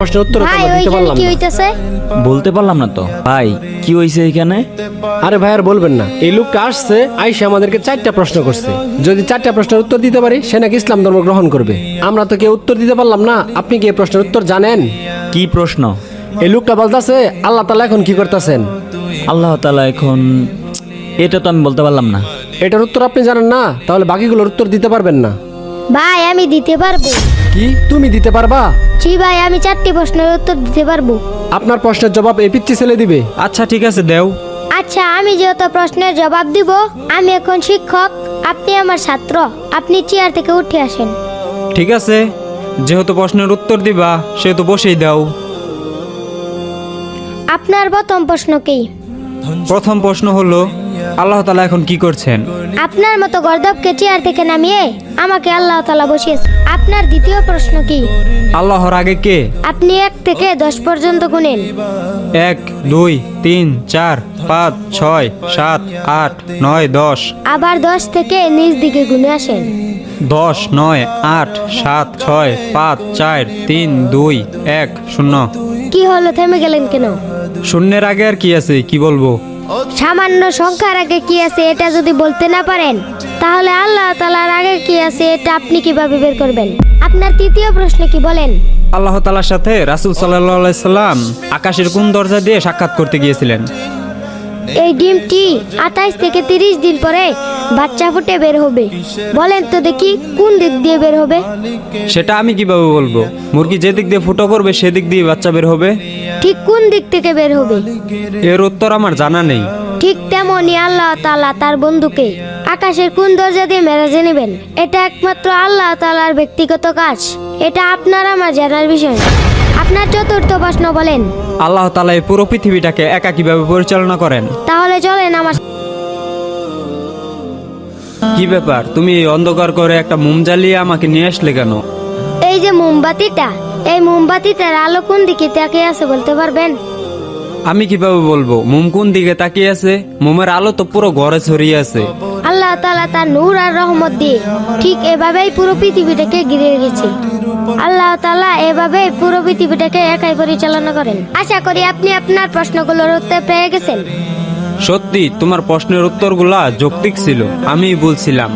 প্রশ্নের উত্তর তো ভাই আমরা দিতে ওইখানে পারলাম কি না। হইতাছে? বলতে পারলাম না তো ভাই, কি হয়েছে এখানে? আরে ভাই আর বলবেন না, এই লোকটা আসছে আইসা আমাদেরকে 4টা প্রশ্ন করছে। যদি 4টা প্রশ্নের উত্তর দিতে পারি সে নাকি ইসলাম ধর্ম গ্রহণ করবে। আমরা তো কেউ উত্তর দিতে পারলাম না। আপনি কি এই প্রশ্নের উত্তর জানেন? কি প্রশ্ন? এই লোকটা বলতাছে আল্লাহ তাআলা এখন কি করতেছেন। আল্লাহ তাআলা এখন, এটা তো আমি বলতে পারলাম না। এটার উত্তর আপনি জানেন না, তাহলে বাকিগুলোর উত্তর দিতে পারবেন না। ভাই আমি দিতে পারবো। কি তুমি দিতে পারবা? জি ভাই, আমি 4টি প্রশ্নের উত্তর দিতে পারবো। আপনার প্রশ্নের জবাব এই পিচ্চি ছেলে দিবে। আচ্ছা ঠিক আছে, দেও। আচ্ছা, আমি যেহেতু প্রশ্নের জবাব দিব, আমি এখন শিক্ষক, আপনি আমার ছাত্র, আপনি চেয়ার থেকে উঠে আসেন। ঠিক আছে, যেহেতু প্রশ্নের উত্তর দিবা সেহেতু বসেই দাও। আপনার প্রথম প্রশ্ন কি? প্রথম প্রশ্ন হলো, আল্লাহ তাআলা এখন কি করছেন? আপনার মতো গর্দবকে চেয়ার থেকে নামিয়ে আমাকে আল্লাহ তাআলা বসিয়েছে। আপনার দ্বিতীয় প্রশ্ন কি? আল্লাহর আগে কে? আপনি 1 থেকে 10 পর্যন্ত গুনেন। 1 2 3 4 5 6 7 8 9 10। আবার 10 থেকে নিচ দিকে গুনে আসেন। 10 9 8 7 6 5 4 3 2 1 0। কি হলো, থেমে গেলেন কেন? শূন্যের আগে আর কি আছে, কি বলবো? সামান্য সংখ্যার আগে কি আছে এটা যদি বলতে না পারেন, তাহলে আল্লাহ তাআলার আগে কি আছে এটা আপনি কিভাবে বের করবেন? আপনার তৃতীয় প্রশ্ন কি বলেন? আল্লাহ তাআলার সাথে রাসূল সাল্লাল্লাহু আলাইহি সাল্লাম আকাশের কোন দরজা দিয়ে সাক্ষাৎ করতে গিয়েছিলেন? এই ডিমটি 28 থেকে 30 দিন পরে বাচ্চা ফুটে বের হবে। বলেন তো দেখি কোন দিক দিয়ে বের হবে? সেটা আমি কিভাবে বলবো? মুরগি যে দিক দিয়ে ফুটো করবে সেদিক দিয়ে বাচ্চা বের হবে। ঠিক কোন দিক থেকে বের হবে? এর উত্তর আমার জানা নেই। ঠিক তেমনি আল্লাহ তাআলা তার বন্ধুকে আকাশের কোন দরজা দিয়ে মেরাজে নেবেন, এটা একমাত্র আল্লাহ তাআলার ব্যক্তিগত কাজ। এটা আপনার আমার জানার বিষয় না। আপনার চতুর্থ প্রশ্ন বলেন। আল্লাহ তাআলা এই পুরো পৃথিবীটাকে একা কিভাবে পরিচালনা করেন? তাহলে চলেন আমার। কি ব্যাপার, তুমি এই অন্ধকার করে একটা মোম জ্বালিয়ে আমাকে নিয়ে আসলে কেন? এই যে মোমবাতিটা, এই মোমবাতিটার আলো কোন দিকে তাকিয়ে আছে বলতে পারবেন? আমি কিভাবে বলবো মোম কোন দিকে তাকিয়ে আছে? মোমের আলো তো পুরো ঘরে ছড়িয়ে আছে। আল্লাহ তাআলা তার নূর আর রহমত দিয়ে ঠিক এভাবেই পুরো পৃথিবীটাকে ঘিরে রেখেছে। আল্লাহ তাআলা এভাবেই পুরো পৃথিবীটাকে একাই পরিচালনা করেন। আশা করি আপনি আপনার প্রশ্নগুলোর উত্তর পেয়ে গেছেন। সত্যি তোমার প্রশ্নের উত্তরগুলা যৌক্তিক ছিল, আমিই বলছিলাম।